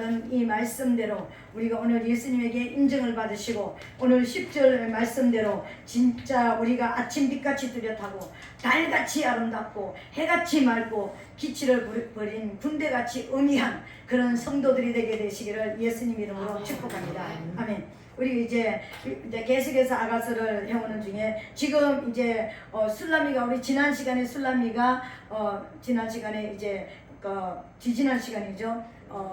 받은 이 말씀대로 우리가 오늘 예수님에게 인정을 받으시고 오늘 10절 말씀대로 진짜 우리가 아침빛같이 뚜렷하고 달같이 아름답고 해같이 맑고 기치를 버린 군대같이 음이한 그런 성도들이 되게 되시기를 예수님 이름으로 축복합니다. 아멘. 우리 이제 계속해서 아가서를 해오는 중에 지금 이제 술라미가 우리 지난 시간에 술라미가 지난 시간에 이제 지지난 시간이죠.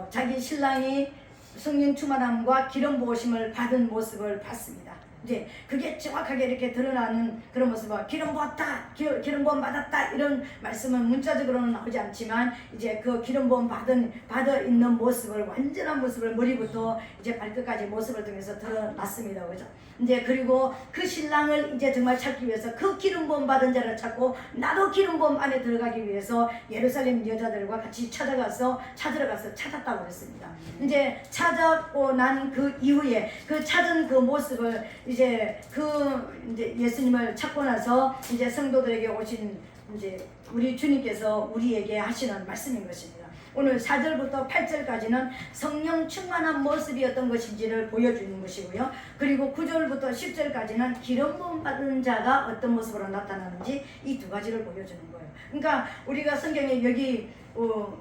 자기 신랑이 성령 충만함과 기름 부으심을 받은 모습을 봤습니다. 이제 그게 정확하게 이렇게 드러나는 그런 모습과 기름 부었다, 기름 부음 받았다 이런 말씀은 문자적으로는 나오지 않지만 이제 그 기름 부음 받아 있는 모습을 완전한 모습을 머리부터 이제 발끝까지 모습을 통해서 드러났습니다, 그죠? 이제 그리고 그 신랑을 이제 정말 찾기 위해서 그 기름 부음 받은 자를 찾고 나도 기름 부음 안에 들어가기 위해서 예루살렘 여자들과 같이 찾으러 가서 찾았다고 그랬습니다. 이제 찾았고 난 그 이후에 그 찾은 그 모습을 이제 예수님을 찾고 나서 이제 성도들에게 오신 이제 우리 주님께서 우리에게 하시는 말씀인 것입니다. 오늘 4절부터 8절까지는 성령 충만한 모습이 어떤 것인지를 보여주는 것이고요. 그리고 9절부터 10절까지는 기름 부음 받은 자가 어떤 모습으로 나타나는지 이 두 가지를 보여주는 거예요. 그러니까 우리가 성경에 여기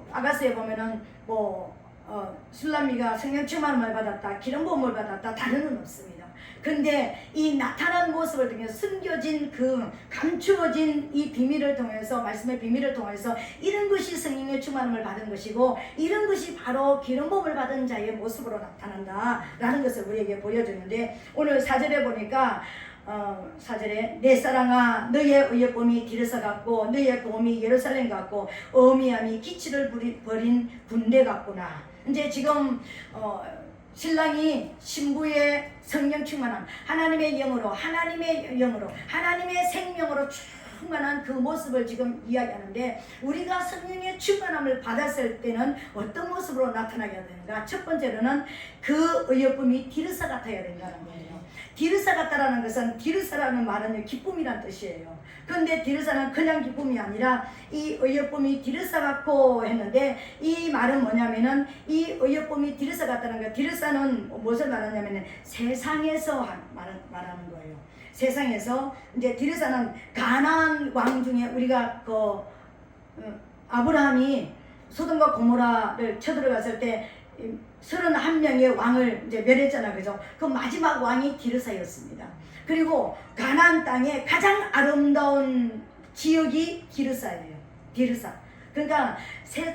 아가서에 보면은 술라미가 성령 충만함을 받았다, 기름 부음을 받았다, 다른은 없습니다. 근데 이 나타난 모습을 통해서 숨겨진 그 감추어진 이 비밀을 통해서 말씀의 비밀을 통해서 이런 것이 성령의 충만함을 받은 것이고 이런 것이 바로 기름 부음을 받은 자의 모습으로 나타난다 라는 것을 우리에게 보여주는데 오늘 4절에 보니까 4절에 내 사랑아 너의 의협범이 디르사 같고 너의 고음이 예루살렘 같고 어미함이 기치를 버린 군대 같구나. 이제 지금 신랑이 신부의 성령 충만함, 하나님의 영으로 하나님의 생명으로 충만한 그 모습을 지금 이야기하는데 우리가 성령의 충만함을 받았을 때는 어떤 모습으로 나타나야 되는가? 첫 번째로는 그 의협범이 디르사 같아야 된다는 거예요. 디르사 같다라는 것은 디르사라는 말은 기쁨이란 뜻이에요. 그런데 디르사는 그냥 기쁨이 아니라 이 의협범이 디르사 같고 했는데 이 말은 뭐냐면은 이 의협범이 디르사 같다는 거. 디르사는 무엇을 말하냐면은 세상에서 말하는 거예요. 세상에서 이제 디르사는 가나안 왕 중에 우리가 아브라함이 소돔과 고모라를 쳐들어갔을 때 31명의 왕을 이제 멸했잖아, 그죠? 그 마지막 왕이 디르사였습니다. 그리고 가나안 땅의 가장 아름다운 지역이 디르사예요. 디르사. 그러니까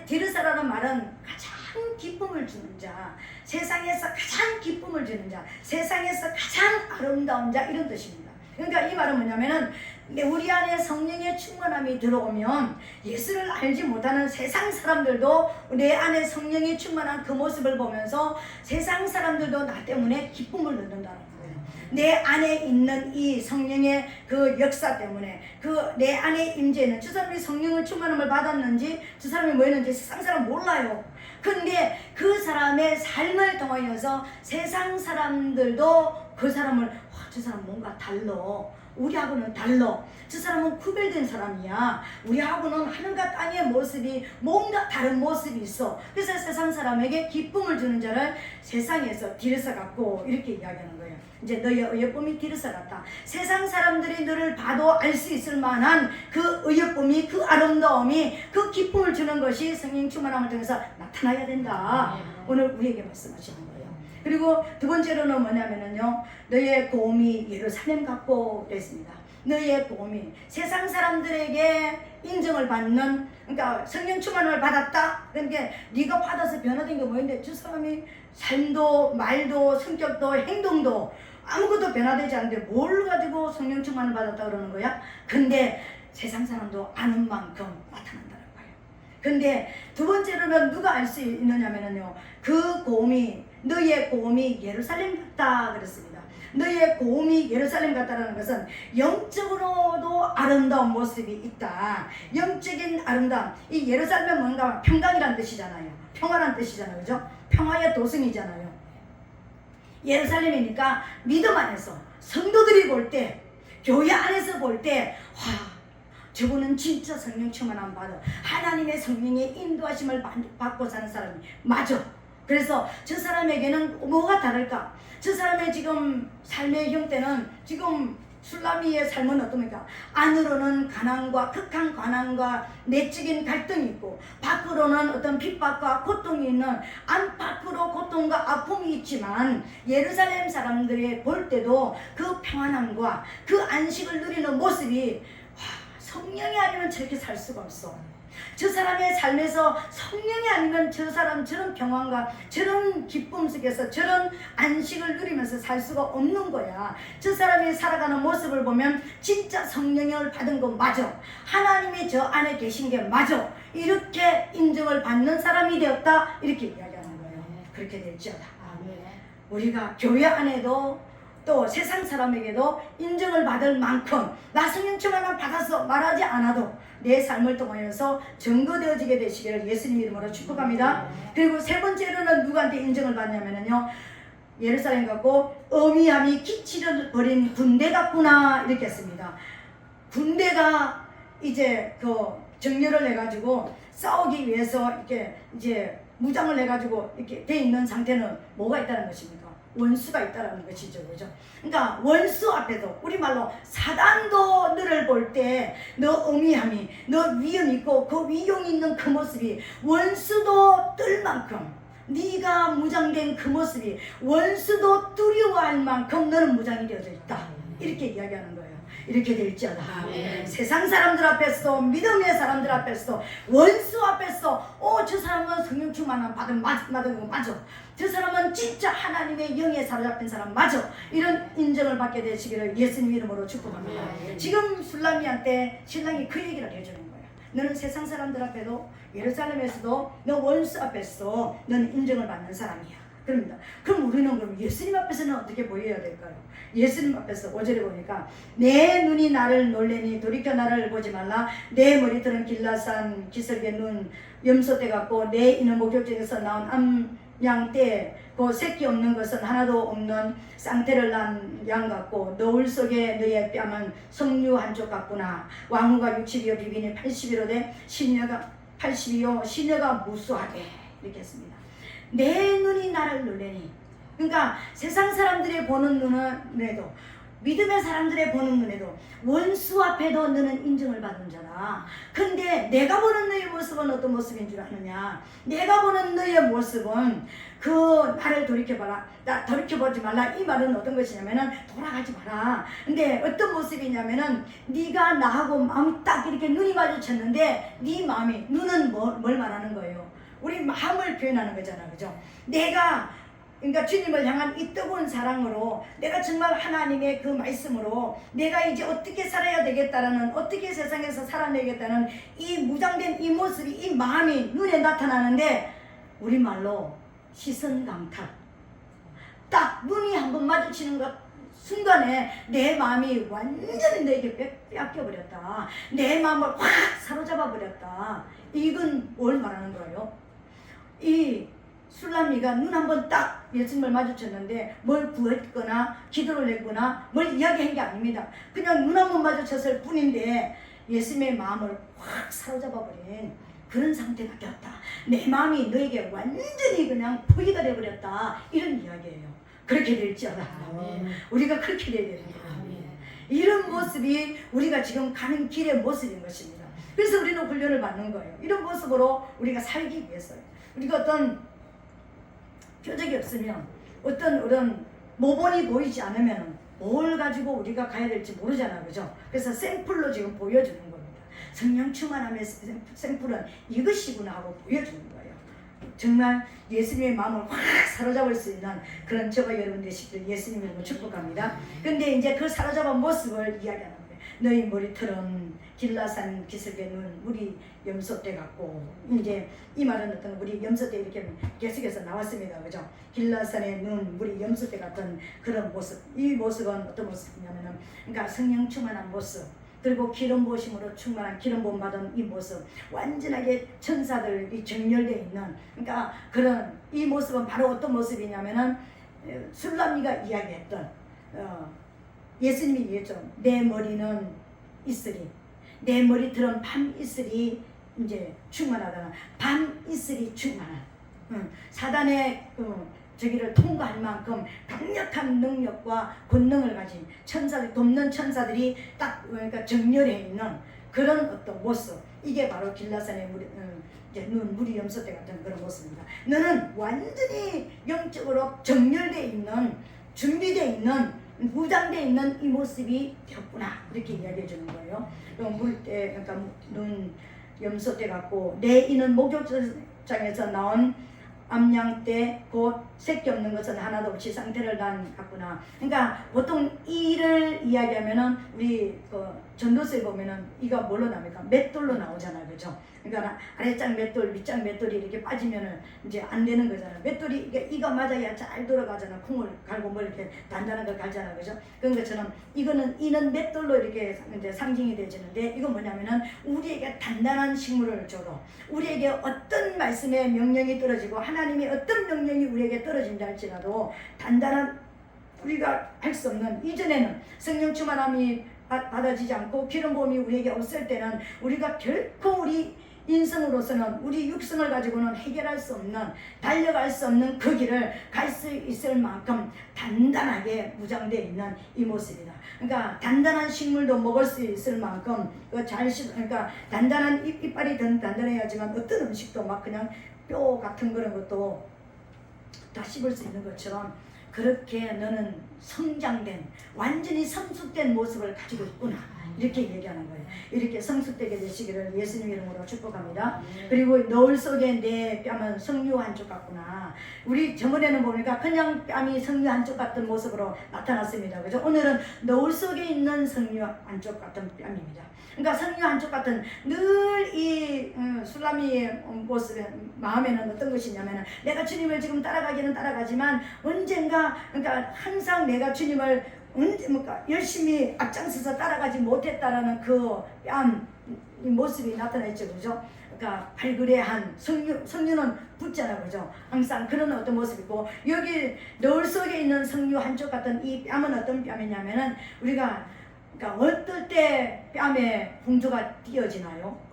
디르사라는 말은 가장 기쁨을 주는 자, 세상에서 가장 기쁨을 주는 자, 세상에서 가장 아름다운 자 이런 뜻입니다. 그러니까 이 말은 뭐냐면은 우리 안에 성령의 충만함이 들어오면 예수를 알지 못하는 세상 사람들도 내 안에 성령이 충만한 그 모습을 보면서 세상 사람들도 나 때문에 기쁨을 얻는다는 거예요. 내 안에 있는 이 성령의 그 역사 때문에 그 내 안에 임재는 저 사람이 성령을 충만함을 받았는지 저 사람이 뭐였는지 세상 사람 몰라요. 근데 그 사람의 삶을 통하여서 세상 사람들도 그 사람을 저 사람 뭔가 달러, 우리하고는 달러, 저 사람은 구별된 사람이야, 우리하고는 하늘과 땅의 모습이 뭔가 다른 모습이 있어. 그래서 세상 사람에게 기쁨을 주는 자를 세상에서 디르사 같고 이렇게 이야기하는 거예요. 이제 너의 의협범이 디르사 같다. 세상 사람들이 너를 봐도 알 수 있을 만한 그 의협범이, 그 아름다움이, 그 기쁨을 주는 것이 성령 충만함을 통해서 나타나야 된다. 오늘 우리에게 말씀하시는 거예요. 그리고 두 번째로는 뭐냐면은요, 너의 고음이 예루살렘 같고 그랬습니다. 너의 고음이 세상 사람들에게 인정을 받는, 그러니까 성령 충만을 받았다. 그러니까 네가 받아서 변화된 게 뭐였는데 저 사람이 삶도 말도 성격도 행동도 아무것도 변화되지 않는데 뭘 가지고 성령 충만을 받았다 그러는 거야? 근데 세상 사람도 아는 만큼 나타난다는 거예요. 근데 두 번째로는 누가 알 수 있느냐면요, 그 고음이, 너의 고음이 예루살렘 같다 그랬습니다. 너의 고음이 예루살렘 같다라는 것은 영적으로도 아름다운 모습이 있다. 영적인 아름다움. 이 예루살렘은 뭔가 평강이란 뜻이잖아요. 평화란 뜻이잖아요. 그죠? 평화의 도성이잖아요. 예루살렘이니까 믿음 안에서 성도들이 볼 때, 교회 안에서 볼 때, 저분은 진짜 성령 충만함 받아 하나님의 성령의 인도하심을 받고 사는 사람이 맞아. 그래서 저 사람에게는 뭐가 다를까? 저 사람의 지금 삶의 형태는 지금 술라미의 삶은 어떻습니까? 안으로는 가난과 극한 가난과 내적인 갈등이 있고 밖으로는 어떤 핍박과 고통이 있는 안팎으로 고통과 아픔이 있지만 예루살렘 사람들이 볼 때도 그 평안함과 그 안식을 누리는 모습이 성령이 아니면 저렇게 살 수가 없어. 저 사람의 삶에서 성령이 아니면 저 사람 저런 평안과 저런 기쁨 속에서 저런 안식을 누리면서 살 수가 없는 거야. 저 사람이 살아가는 모습을 보면 진짜 성령을 받은 거 맞아. 하나님이 저 안에 계신 게 맞아. 이렇게 인정을 받는 사람이 되었다. 이렇게 이야기하는 거예요. 그렇게 될지어다. 우리가 교회 안에도 또 세상 사람에게도 인정을 받을 만큼 나 성령 충만함 받아서 말하지 않아도 내 삶을 통하여서 증거되어지게 되시기를 예수님 이름으로 축복합니다. 그리고 세 번째로는 누구한테 인정을 받냐면요, 예루살렘 갖고 어미함이 기치를 버린 군대 같구나 이렇게 했습니다. 군대가 이제 그 정렬을 해가지고 싸우기 위해서 이렇게 이제 무장을 해가지고 이렇게 돼 있는 상태는 뭐가 있다는 것입니까? 원수가 있다는 것이죠. 그죠? 그러니까 원수 앞에도 우리말로 사단도 너를 볼 때 너 어미함이 너 위험 있고 그 위용 있는 그 모습이 원수도 뜰 만큼 네가 무장된 그 모습이 원수도 두려워할 만큼 너는 무장이 되어져 있다. 이렇게 이야기하는 거예요. 이렇게 될지어다. 세상 사람들 앞에서 믿음의 사람들 앞에서 원수 앞에서 저 사람은 성령 충만함 받은 거 맞아. 저 사람은 진짜 하나님의 영에 사로잡힌 사람 맞아. 이런 인정을 받게 되시기를 예수님 이름으로 축복합니다. 지금 술라미한테 신랑이 그 얘기를 해주는 거예요. 너는 세상 사람들 앞에도 예루살렘에서도 너 원수 앞에서 너는 인정을 받는 사람이야. 그럽니다. 그럼 우리는 그럼 예수님 앞에서는 어떻게 보여야 될까요? 예수님 앞에서 5절에 보니까 내 눈이 나를 놀래니 돌이켜 나를 보지 말라. 내 머리털은 길라산 기슭의 눈 염소떼 같고 내 이는 목욕장에서 나온 암양떼 그 새끼 없는 것은 하나도 없는 쌍태를 난 양 같고 너울 속에 너의 뺨은 석류 한쪽 같구나. 왕후가 60이요 비빈이 80이로 돼 시녀가 80이요 시녀가 무수하게 이렇게 했습니다. 내 눈이 나를 놀래니, 그러니까 세상 사람들이 보는 눈에도 믿음의 사람들의 보는 눈에도 원수 앞에도 너는 인정을 받은 자다. 근데 내가 보는 너의 모습은 어떤 모습인 줄 아느냐? 내가 보는 너의 모습은 그 나를 돌이켜봐라. 나 돌이켜보지 말라. 이 말은 어떤 것이냐면은 돌아가지 마라. 근데 어떤 모습이냐면은 네가 나하고 마음이 딱 이렇게 눈이 마주쳤는데 네 마음이 눈은 뭘 말하는 거예요? 우리 마음을 표현하는 거잖아. 그죠? 내가 그러니까 주님을 향한 이 뜨거운 사랑으로 내가 정말 하나님의 그 말씀으로 내가 이제 어떻게 살아야 되겠다라는 어떻게 세상에서 살아내겠다는 이 무장된 이 모습이 이 마음이 눈에 나타나는데 우리말로 시선 강탈. 딱 눈이 한번 마주치는 것 순간에 내 마음이 완전히 내게 뺏겨버렸다. 내 마음을 확 사로잡아 버렸다. 이건 뭘 말하는 거예요? 이 술라미가 눈 한번 딱 예수님을 마주쳤는데 뭘 구했거나 기도를 했거나 뭘 이야기한 게 아닙니다. 그냥 눈 한번 마주쳤을 뿐인데 예수님의 마음을 확 사로잡아버린 그런 상태가 되었다. 내 마음이 너에게 완전히 그냥 포기가 되어버렸다. 이런 이야기예요. 그렇게 될지어다. 우리가 그렇게 돼야 되는 거예요. 이런 모습이 우리가 지금 가는 길의 모습인 것입니다. 그래서 우리는 훈련을 받는 거예요. 이런 모습으로 우리가 살기 위해서요. 우리가 어떤 표적이 없으면 어떤 모본이 보이지 않으면 뭘 가지고 우리가 가야 될지 모르잖아. 그죠? 그래서 샘플로 지금 보여주는 겁니다. 성령 충만함의 샘플은 이것이구나 하고 보여주는 거예요. 정말 예수님의 마음을 확 사로잡을 수 있는 그런 저와 여러분 되시길 예수님으로 축복합니다. 근데 이제 그 사로잡은 모습을 이야기하는 거예요. 너희 머리털은 길라산 기슭의 눈, 우리 염소떼 같고, 이제 이 말은 어떤 우리 염소떼 이렇게 계속해서 나왔습니다. 그죠? 길라산의 눈, 우리 염소떼 같은 그런 모습. 이 모습은 어떤 모습이냐면은, 그러니까 성령 충만한 모습, 그리고 기름 부으심으로 충만한 기름 부음 받은 이 모습, 완전하게 천사들이 정렬되어 있는, 그러니까 그런 이 모습은 바로 어떤 모습이냐면은 술라미가 이야기했던 예수님이 얘기했죠. 내 머리는 이슬이, 내 머리털은 밤 이슬이 이제 충만하다는, 밤 이슬이 충만한 사단의 저기를 통과할 만큼 강력한 능력과 권능을 가진 천사들, 돕는 천사들이 딱 그러니까 정렬해 있는 그런 어떤 모습, 이게 바로 길라산의 무리 염소대 같은 그런 모습입니다. 너는 완전히 영적으로 정렬되어 있는, 준비되어 있는, 무장되어 있는 이 모습이 되었구나, 이렇게 이야기해 주는 거예요. 물때, 그러니까 눈 염소대 같고, 내 이는 목욕장에서 나온 암양 때 곧 새끼 없는 것은 하나도 없이 상태를 난 같구나. 그러니까 보통 이를 이야기하면은 우리 전도서에 보면은 이가 뭘로 나옵니까? 맷돌로 나오잖아요, 그죠? 그러니까 아래장 맷돌, 윗장 맷돌이 이렇게 빠지면은 이제 안 되는 거잖아요. 맷돌이 이가 맞아야 잘 돌아가잖아. 콩을 갈고 뭐 이렇게 단단한 걸 갈잖아요, 그죠? 그런 것처럼 이는 맷돌로 이렇게 이제 상징이 되지는데, 이건 뭐냐면은 우리에게 단단한 식물을 줘도, 우리에게 어떤 말씀의 명령이 떨어지고 하나님의 어떤 명령이 우리에게 떨어진다 할지라도 단단한, 우리가 할 수 없는, 이전에는 성령 충만함이 받아지지 않고 기름 부음이 우리에게 없을 때는 우리가 결코 우리 인성으로서는, 우리 육성을 가지고는 해결할 수 없는, 달려갈 수 없는 그 길을 갈 수 있을 만큼 단단하게 무장되어 있는 이 모습이다. 그러니까 단단한 식물도 먹을 수 있을 만큼 그러니까 단단한 이빨이 단단해야지만 어떤 음식도 막 그냥 뼈 같은 그런 것도 다 씹을 수 있는 것처럼, 그렇게 너는 성장된, 완전히 성숙된 모습을 가지고 있구나, 이렇게 얘기하는 거예요. 이렇게 성숙되게 되시기를 예수님 이름으로 축복합니다. 그리고 너울 속에 내 뺨은 석류 한쪽 같구나. 우리 저번에는 보니까 그냥 뺨이 석류 한쪽 같은 모습으로 나타났습니다, 그죠? 오늘은 너울 속에 있는 석류 한쪽 같은 뺨입니다. 그러니까 석류 한쪽 같은, 늘 이 술라미의 모습에, 마음에는 어떤 것이냐면, 내가 주님을 지금 따라가기는 따라가지만 언젠가, 그러니까 항상 내가 주님을 열심히 앞장서서 따라가지 못했다라는 그 뺨 모습이 나타나 있죠, 그죠? 그러니까 발그레한 석류는 붙잖아요, 그죠? 항상 그런 어떤 모습이고, 여기 너울 속에 있는 석류 한쪽 같은 이 뺨은 어떤 뺨이냐면은, 우리가 그러니까 어떨 때 뺨에 홍조가 띄어지나요?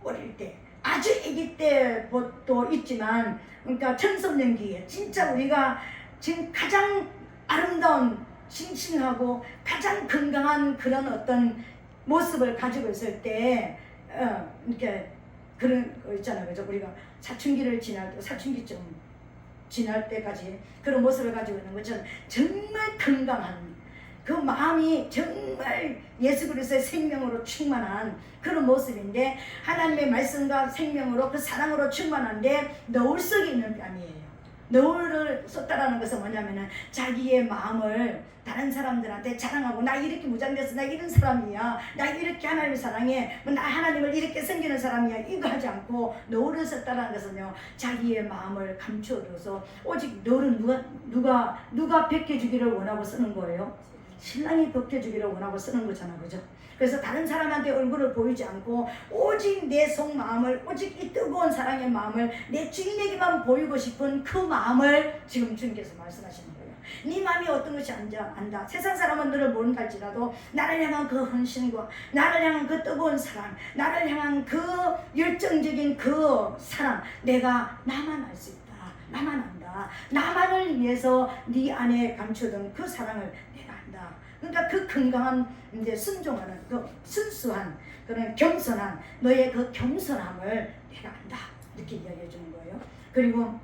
어릴 때, 아주 아기 때도 있지만, 그러니까 청소년기에 진짜 우리가 지금 가장 아름다운, 싱싱하고 가장 건강한 그런 어떤 모습을 가지고 있을 때, 이렇게 그런 거 있잖아요, 그죠? 우리가 사춘기를 지날 때, 사춘기쯤 지날 때까지 그런 모습을 가지고 있는 것처럼, 정말 건강한 그 마음이 정말 예수 그리스도의 생명으로 충만한 그런 모습인데, 하나님의 말씀과 생명으로, 그 사랑으로 충만한데 너울 속에 있는 뺨이에요. 너울을 썼다라는 것은 뭐냐면은, 자기의 마음을 다른 사람들한테 자랑하고, 나 이렇게 무장돼서 나 이런 사람이야, 나 이렇게 하나님을 사랑해, 나 하나님을 이렇게 섬기는 사람이야, 이거 하지 않고 너울을 썼다라는 것은요, 자기의 마음을 감추어둬서, 오직 너를 누가 벗겨주기를 원하고 쓰는 거예요? 신랑이 벗겨주기를 원하고 쓰는 거잖아, 그죠? 그래서 다른 사람한테 얼굴을 보이지 않고 오직 내 속마음을, 오직 이 뜨거운 사랑의 마음을 내 주인에게만 보이고 싶은 그 마음을 지금 주님께서 말씀하시는 거예요. 네 마음이 어떤 것이 안다. 세상 사람은 너를 모른다 할지라도 나를 향한 그 헌신과 나를 향한 그 뜨거운 사랑, 나를 향한 그 열정적인 그 사랑, 내가 나만 알 수 있다. 나만 안다. 나만을 위해서 네 안에 감춰둔 그 사랑을 내가 안다. 그러니까 그 건강한, 이제 순종하는, 그 순수한, 그런 겸손한, 너의 그 겸손함을 내가 안다, 이렇게 이야기해 주는 거예요. 그리고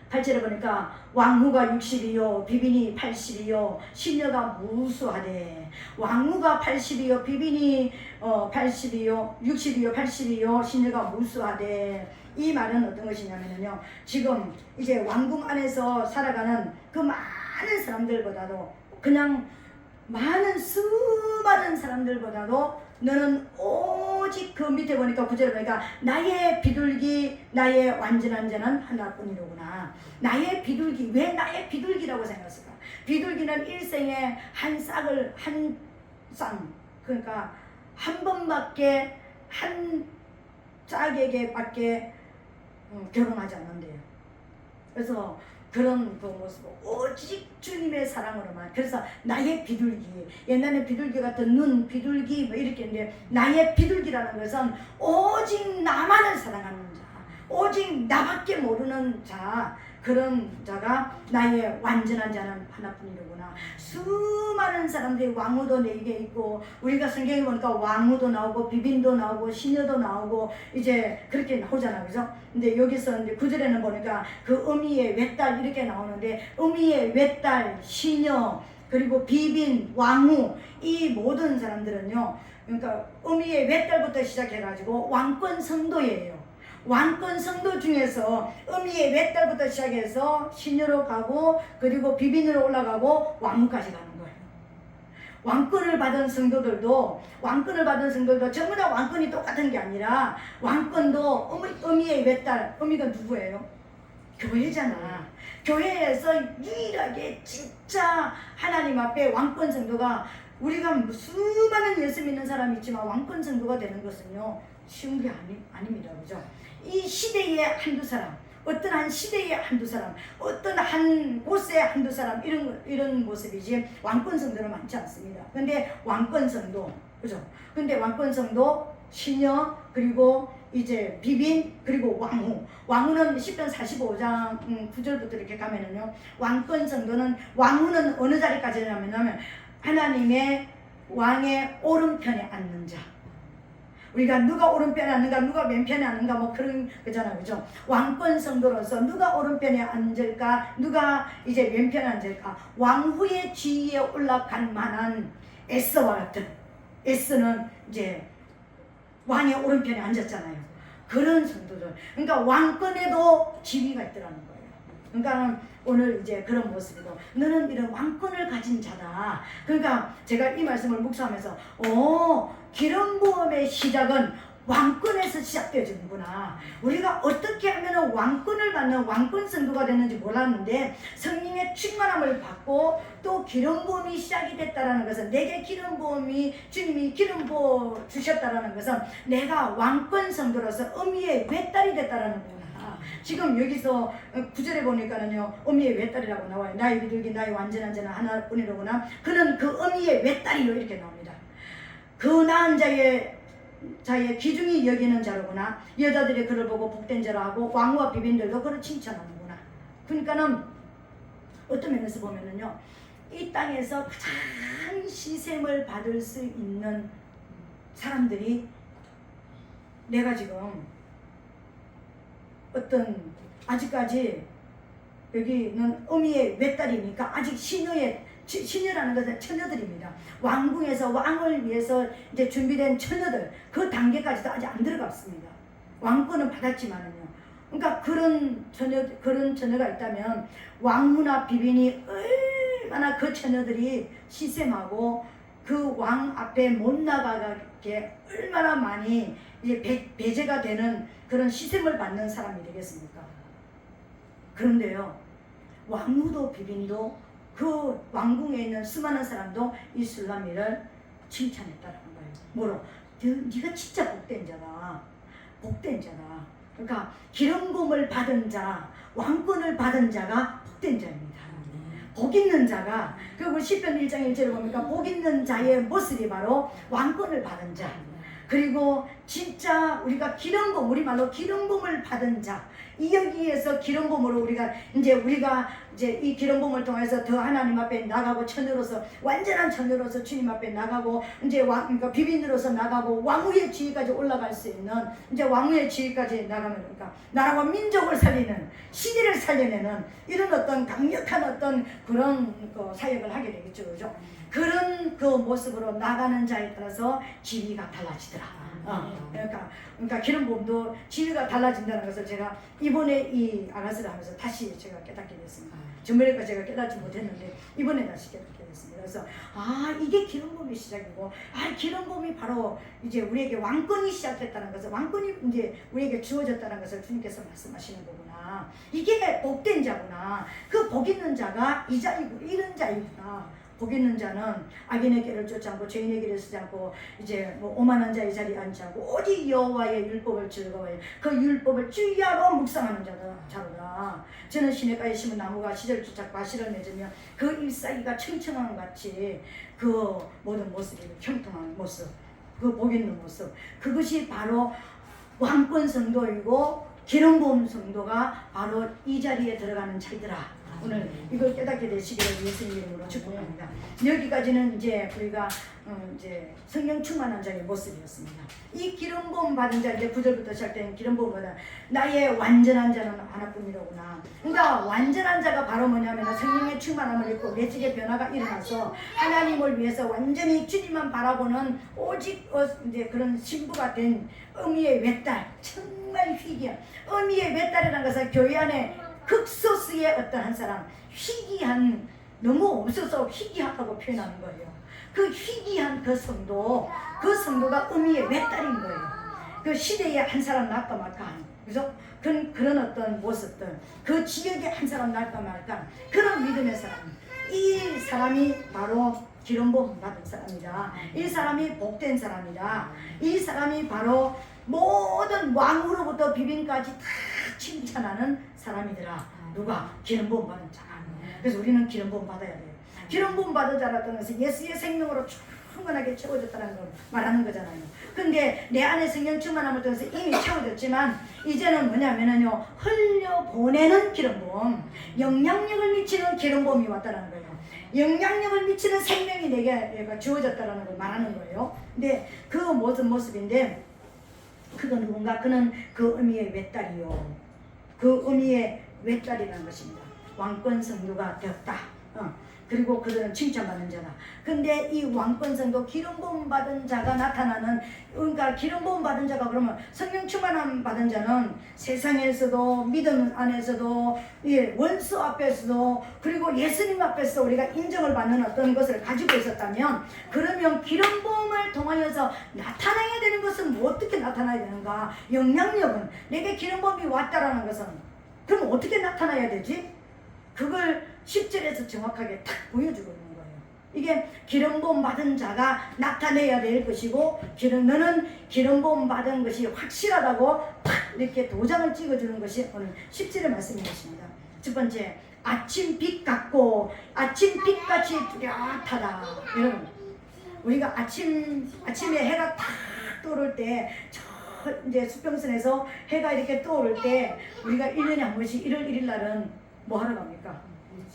8절에 보니까 왕후가 60이요 비빈이 80이요 시녀가 무수하되, 왕후가 80이요 비빈이 80이요 60이요 80이요 시녀가 무수하되, 이 말은 어떤 것이냐면요, 지금 이제 왕궁 안에서 살아가는 그 많은 사람들보다도, 그냥 수많은 사람들보다도 너는 오직, 그 밑에 보니까 9절에 보니까 나의 비둘기, 나의 완전한 자는 하나뿐이로구나. 나의 비둘기, 왜 나의 비둘기라고 생각했을까? 비둘기는 일생에 한 쌍, 그러니까 한 번밖에, 한 짝에게밖에 결혼하지 않는데요. 그래서 그런 그 모습, 오직 주님의 사랑으로만. 그래서 나의 비둘기, 옛날에 비둘기 같은 눈, 비둘기 뭐 이렇게 했는데, 나의 비둘기라는 것은 오직 나만을 사랑하는 자, 오직 오직 나밖에 모르는 자, 그런 자가 나의 완전한 자는 하나뿐이로구나. 수많은 사람들이 왕후도 4개 있고, 우리가 성경에 보니까 왕후도 나오고 비빈도 나오고 시녀도 나오고 이제 그렇게 나오잖아, 그죠? 근데 여기서 이제 9절에는 보니까 그 어미의 외딸 이렇게 나오는데, 어미의 외딸, 시녀, 그리고 비빈, 왕후, 이 모든 사람들은요, 그러니까 어미의 외딸부터 시작해가지고 왕권 성도예요. 왕권 성도 중에서 어미의 외딸부터 시작해서 시녀로 가고, 그리고 비빈으로 올라가고 왕후까지 가는 거예요. 왕권을 받은 성도들도 전부 다 왕권이 똑같은 게 아니라, 왕권도 어미의 외딸, 어미가 누구예요? 교회잖아. 교회에서 유일하게 진짜 하나님 앞에 왕권 성도가, 우리가 수많은 예수 믿는 사람이 있지만 왕권 성도가 되는 것은요 쉬운 게 아닙니다. 그죠? 이 시대의 한두 사람, 어떤 한 시대의 한두 사람, 어떤 한 곳의 한두 사람, 이런 모습이지 왕권 성도는 많지 않습니다. 근데 왕권 성도, 그죠? 근데 왕권 성도, 시녀, 그리고 이제 비빈, 그리고 왕후는 10편 45장 9절부터 이렇게 가면은요, 왕권 성도는, 왕후는 어느 자리까지냐면 하나님의 왕의 오른편에 앉는 자. 우리가 누가 오른편에 앉는가, 누가 왼편에 앉는가, 뭐 그런 거잖아요, 그죠? 왕권 성도로서 누가 오른편에 앉을까, 누가 이제 왼편에 앉을까, 왕후의 지위에 올라갈 만한 에스더와 같은, 에스더는 이제 왕의 오른편에 앉았잖아요. 그런 성도들, 그러니까 왕권에도 지위가 있더라는 거예요. 그러니까 오늘 이제 그런 모습이고, 너는 이런 왕권을 가진 자다. 그러니까 제가 이 말씀을 묵상하면서, 기름 부음의 시작은 왕권에서 시작되어지는구나. 우리가 어떻게 하면 왕권을 받는 왕권 성도가 되는지 몰랐는데, 성령의 충만함을 받고 또 기름 부음이 시작이 됐다라는 것은, 내게 기름 부음이, 주님이 기름 부어 주셨다라는 것은 내가 왕권 성도로서 어미의 외딸이 됐다라는 거구나. 지금 여기서 9절에 보니까는요, 어미의 외딸이라고 나와요. 나의 비둘기, 나의 완전한 자는 하나뿐이로구나. 그는 그 어미의 외딸이로 이렇게 나옵니다. 그 낳은 자의 귀중히 여기는 자로구나. 여자들이 그를 보고 복된 자라 하고, 왕후와 비빈들도 그를 칭찬하는구나. 그러니까는 어떤 면에서 보면은요, 이 땅에서 가장 시샘을 받을 수 있는 사람들이, 내가 지금 어떤, 아직까지 여기는 어미의 외딸이니까 아직 시녀라는 것은 처녀들입니다. 왕궁에서 왕을 위해서 이제 준비된 처녀들, 그 단계까지도 아직 안 들어갔습니다. 왕권은 받았지만은요. 그러니까 그런 처녀가 있다면, 왕후나 비빈이 얼마나 그 처녀들이 시샘하고 그 왕 앞에 못 나가게 얼마나 많이 이제 배제가 되는 그런 시샘을 받는 사람이 되겠습니까? 그런데요, 왕후도 비빈도 그 왕궁에 있는 수많은 사람도 이 술라미를 칭찬했다는 거예요. 뭐로? 네가 진짜 복된 자다. 복된 자다. 그러니까 기름 부음을 받은 자, 왕권을 받은 자가 복된 자입니다. 복 있는 자가, 그리고 시편 1장 1절을 보니까 복 있는 자의 모습이 바로 왕권을 받은 자, 그리고 진짜 우리가 기름부음, 우리말로 기름부음을 받은 자, 이 여기에서 기름부음으로 우리가 이제 이 기름부음을 통해서 더 하나님 앞에 나가고, 처녀로서, 완전한 처녀로서 주님 앞에 나가고, 이제 그러니까 비빈으로서 나가고, 왕후의 지위까지 올라갈 수 있는, 이제 왕후의 지위까지 나가면, 그러니까 나라와 민족을 살리는, 시대를 살려내는 이런 어떤 강력한 어떤 그런 사역을 하게 되겠죠, 그죠? 그런 그 모습으로 나가는 자에 따라서 지위가 달라지더라. 그러니까 기름 부음도 지위가 달라진다는 것을 제가 이번에 이 아가스를 하면서 다시 제가 깨닫게 됐습니다. 전번에까지 제가 깨닫지 못했는데 이번에 다시 깨닫게 됐습니다. 그래서 이게 기름 부음의 시작이고, 기름 부음이 바로 이제 우리에게 왕권이 시작됐다는 것을, 왕권이 이제 우리에게 주어졌다는 것을 주님께서 말씀하시는 거구나. 이게 복된 자구나. 그 복 있는 자가 이 자이고 이런 자이구나. 복 있는 자는 악인의 길을 쫓지 않고 죄인의 길을 쓰지 않고, 이제 뭐 오만한 자의 자리에 앉지 않고 오직 여호와의 율법을 즐거워해 그 율법을 주야로 묵상하는 자로다. 저는 시냇가에 심은 나무가 시절을 쫓아 과실을 맺으며 그 잎사귀가 청청함 같이 그 모든 모습이 형통한 모습, 그 복 있는 모습, 그것이 바로 왕권 성도이고 기름 부음 성도가 바로 이 자리에 들어가는 자리더라. 오늘 이걸 깨닫게 되시기를 예수님 이름으로 축복합니다. 여기까지는 이제 우리가 이제 성령 충만한 자의 모습이었습니다. 이 기름 부음 받은 자, 이제 9절부터 시작된 기름 부음 받은 나의 완전한 자는 하나뿐이로구나. 그러니까 완전한 자가 바로 뭐냐면 성령의 충만함을 입고 내적의 변화가 일어나서 하나님을 위해서 완전히 주님만 바라보는 오직 이제 그런 신부가 된 의미의 외딸, 정말 희귀한 의미의 외딸이라는 것은 교회 안에 극소수의 어떤 한 사람, 희귀한, 너무 없어서 희귀하다고 표현하는 거예요. 그 희귀한 그 성도가 의미의 외딸인 거예요. 그 시대에 한 사람 날까 말까, 그죠? 그런 어떤 모습들, 그 지역에 한 사람 날까 말까, 그런 믿음의 사람. 이 사람이 바로 기름 부음 받은 사람이다. 이 사람이 복된 사람이다. 이 사람이 바로 모든 왕으로부터 비빈까지 다 칭찬하는 사람이더라. 누가? 기름 부음 받은 자가. 그래서 우리는 기름 부음 받아야 돼요. 기름 부음 받은 자라는 것은 예수의 생명으로 충분하게 채워졌다는 걸 말하는 거잖아요. 근데 내 안에 성령 충만함을 통해서 이미 채워졌지만 이제는 뭐냐면은요, 흘려보내는 기름 부음, 영향력을 미치는 기름 부음이 왔다는 거예요. 영향력을 미치는 생명이 내게 주어졌다는 걸 말하는 거예요. 근데 그 모습인데, 그건 누군가? 그는 그 의미의 외딸이요. 그 의미의 외딸이라는 것입니다. 왕권 성도가 되었다. 그리고 그들은 칭찬받는 자다. 근데 이 왕권 성도, 기름 부음 받은 자가 나타나는, 그러니까 기름 부음 받은 자가 그러면 성령 충만함 받은 자는 세상에서도 믿음 안에서도 원수 앞에서도 그리고 예수님 앞에서 우리가 인정을 받는 어떤 것을 가지고 있었다면, 그러면 기름 부음을 통하여서 나타나야 되는 것은 뭐 어떻게 나타나야 되는가? 영향력은, 내게 기름 부음이 왔다라는 것은 그럼 어떻게 나타나야 되지? 그걸 10절에서 정확하게 탁 보여주고 있는 거예요. 이게 기름 부음 받은 자가 나타내야 될 것이고, 너는 기름 부음 받은 것이 확실하다고 탁 이렇게 도장을 찍어주는 것이 오늘 10절의 말씀이었습니다. 첫 번째, 아침 빛 같고 아침 빛같이 뚜렷하다. 여러분, 우리가 아침에 해가 탁 떠오를 때, 이제 수평선에서 해가 이렇게 떠오를 때 우리가 1년에 한 번씩 1월 1일 날은 뭐 하러 갑니까?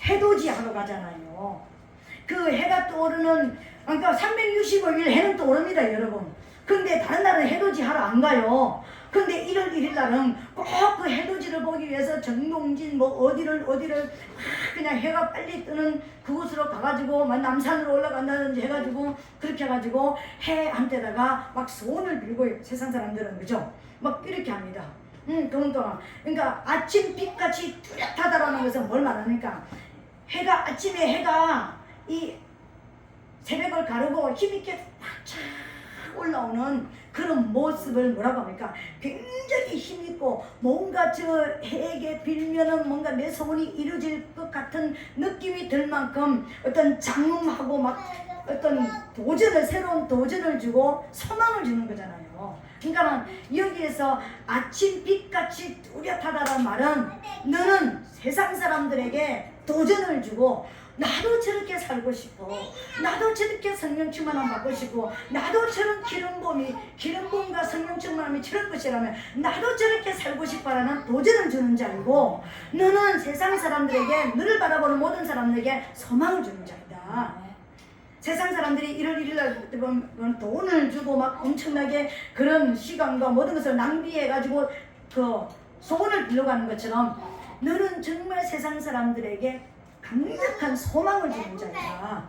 해돋이 하러 가잖아요. 그 해가 떠오르는, 그러니까 365일 해는 떠오릅니다, 여러분. 근데 다른 날은 해돋이 하러 안 가요. 근데 1월 1일 날은 꼭 그 해돋이를 보기 위해서 정동진 뭐 어디를 그냥 해가 빨리 뜨는 그곳으로 가가지고 막 남산으로 올라간다든지 해가지고 그렇게 해가지고 해한테다가 막 소원을 빌고 세상 사람들은, 그죠? 막 이렇게 합니다. 그러니까 아침 빛같이 뚜렷하다라는 것은 뭘 말합니까? 아침에 해가 이 새벽을 가르고 힘있게 팍 올라오는 그런 모습을 뭐라고 합니까? 굉장히 힘있고, 뭔가 저 해에게 빌면은 뭔가 내 소원이 이루어질 것 같은 느낌이 들 만큼 어떤 장엄하고 막 어떤 새로운 도전을 주고 소망을 주는 거잖아요. 그러니까 여기에서 아침 빛같이 뚜렷하다는 말은, 너는 세상 사람들에게 도전을 주고, 나도 저렇게 살고 싶어, 나도 저렇게 성령 충만함 받고 싶고, 나도 저런 기름 부음과 성령 충만함이 저런 것이라면 나도 저렇게 살고 싶어라는 도전을 주는 자이고, 너는 세상 사람들에게, 너를 바라보는 모든 사람들에게 소망을 주는 자이다. 세상 사람들이 1월 1일 날 돈을 주고 막 엄청나게 그런 시간과 모든 것을 낭비해가지고 그 소원을 빌려가는 것처럼, 너는 정말 세상 사람들에게 강력한 소망을 주는 자이다.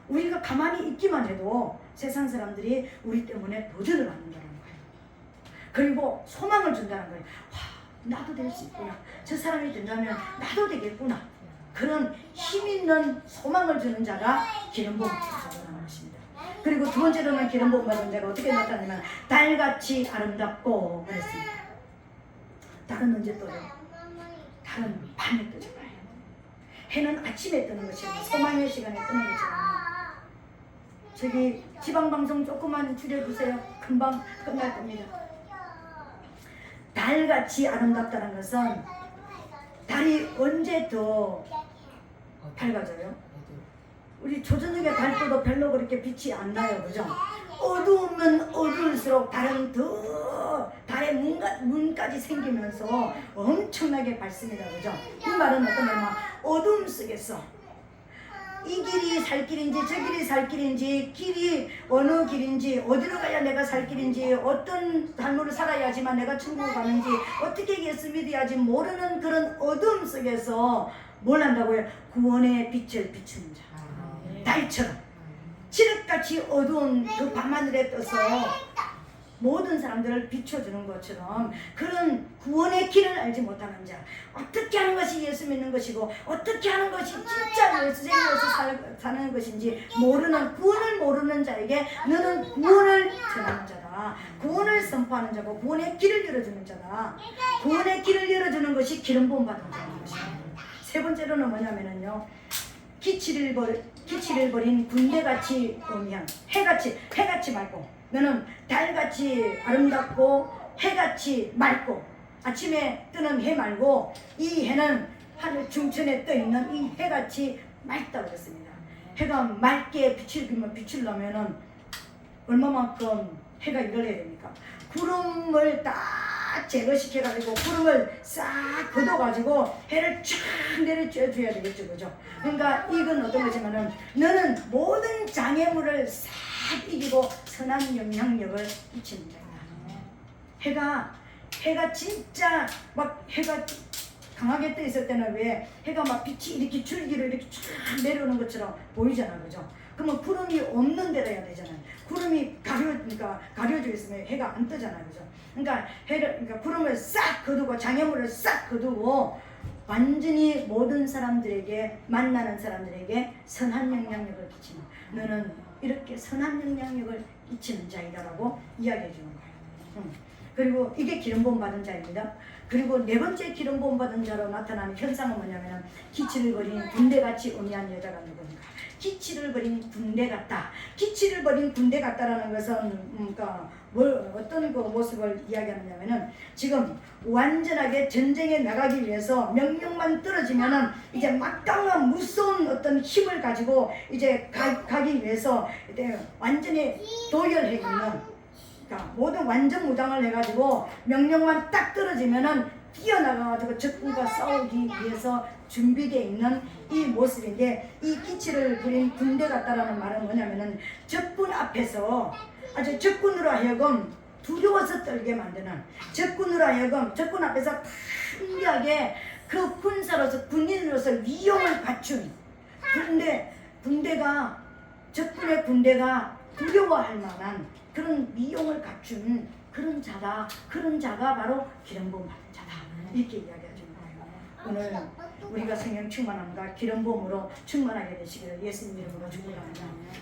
우리가 가만히 있기만 해도 세상 사람들이 우리 때문에 도전을 한다는 거예요. 그리고 소망을 준다는 거예요. 와, 나도 될 수 있구나. 저 사람이 된다면 나도 되겠구나. 그런 힘있는 소망을 주는 자가 기름 부음 받은 자라는 것입니다. 그리고 두 번째로는 기름 부음 받은 자가 어떻게 나타나냐면 달같이 아름답고 그랬습니다. 달은 언제 떠요? 달은 밤에 뜨잖아요. 해는 아침에 뜨는 것이고 소망의 시간에 뜨는 것이고. 저기 지방방송 조금만 줄여주세요. 금방 끝날 겁니다. 달같이 아름답다는 것은, 달이 언제 더 밝아져요? 우리 초저녁에 달 때도 별로 그렇게 빛이 안 나요, 그죠? 어두우면 어두울수록 달의 문까지 생기면서 엄청나게 밝습니다, 그죠? 이 말은 어떤 말이냐? 어둠 속에서 이 길이 살 길인지 저 길이 살 길인지 길이 어느 길인지 어디로 가야 내가 살 길인지 어떤 삶을 살아야지만 내가 천국을 가는지 어떻게 예수 믿어야지 모르는 그런 어둠 속에서 뭘 한다고요? 구원의 빛을 비추는 자. 달처럼 칠흑같이 어두운 그 밤하늘에 떠서 모든 사람들을 비춰주는 것처럼 그런 구원의 길을 알지 못하는 자, 어떻게 하는 것이 예수 믿는 것이고 어떻게 하는 것이 진짜 예수 생겨서 사는 것인지 모르는, 구원을 모르는 자에게 너는 구원을 전하는 자다, 구원을 선포하는 자고 구원의 길을 열어주는 자다. 구원의 길을 열어주는 것이 기름 부음 받은 자인 것입니다. 세 번째로는 뭐냐면요, 기치를 버린 군대같이 오면 해같이 맑고, 너는 달같이 아름답고 해같이 맑고, 아침에 뜨는 해 말고 이 해는 하늘 중천에 떠있는 이 해같이 맑다고 그랬습니다. 해가 맑게 비추려면은 얼마만큼 해가 일어나야 됩니까? 구름을 딱 제거시켜가지고 구름을 싹 걷어가지고 해를 쫙 내려줘야 되겠죠, 그죠? 그러니까 이건 어떤 거지만은 너는 모든 장애물을 싹 이기고 선한 영향력을 끼치는 자이다. 해가 진짜 막 해가 강하게 떠 있을 때는 왜 해가 막 빛이 이렇게 줄기로 이렇게 쫙 내려오는 것처럼 보이잖아, 그죠? 그러면 구름이 없는 데로 해야 되잖아요. 구름이 가려져 있으면 해가 안 뜨잖아요, 그죠? 그러니까 구름을 싹 거두고 장애물을 싹 거두고 완전히 모든 사람들에게, 만나는 사람들에게 선한 영향력을 끼치는, 너는 이렇게 선한 영향력을 끼치는 자이다라고 이야기해 주는 거예요. 그리고 이게 기름 부음 받은 자입니다. 그리고 네 번째 기름 부음 받은 자로 나타나는 현상은 뭐냐면 기치를 버린 군대같이 음미한 여자가 누구인가? 기치를 버린 군대 같다. 기치를 버린 군대 같다라는 것은 그러니까 어떤 그 모습을 이야기하느냐면은 지금 완전하게 전쟁에 나가기 위해서 명령만 떨어지면은 이제 막강한 무서운 어떤 힘을 가지고 이제 가기 위해서 이제 완전히 도열해 있는, 그러니까 모든 완전 무장을 해가지고 명령만 딱 떨어지면은 뛰어나가가지고 적군과 싸우기 위해서 준비되어 있는 이 모습인데, 이 기치를 부린 군대 같다라는 말은 뭐냐면은 적군 앞에서 아주 적군으로 하여금 두려워서 떨게 만드는, 적군으로 하여금 적군 앞에서 편리하게 그 군인으로서 위용을 갖춘 군대가 적군의 군대가 두려워할 만한 그런 위용을 갖춘 그런 자가 바로 기름 부음 받은 자다, 이렇게 이야기해 주는 거예요. 오늘 우리가 성령 충만함과 기름 부음으로 충만하게 되시기를 예수님 이름으로 축복합니다.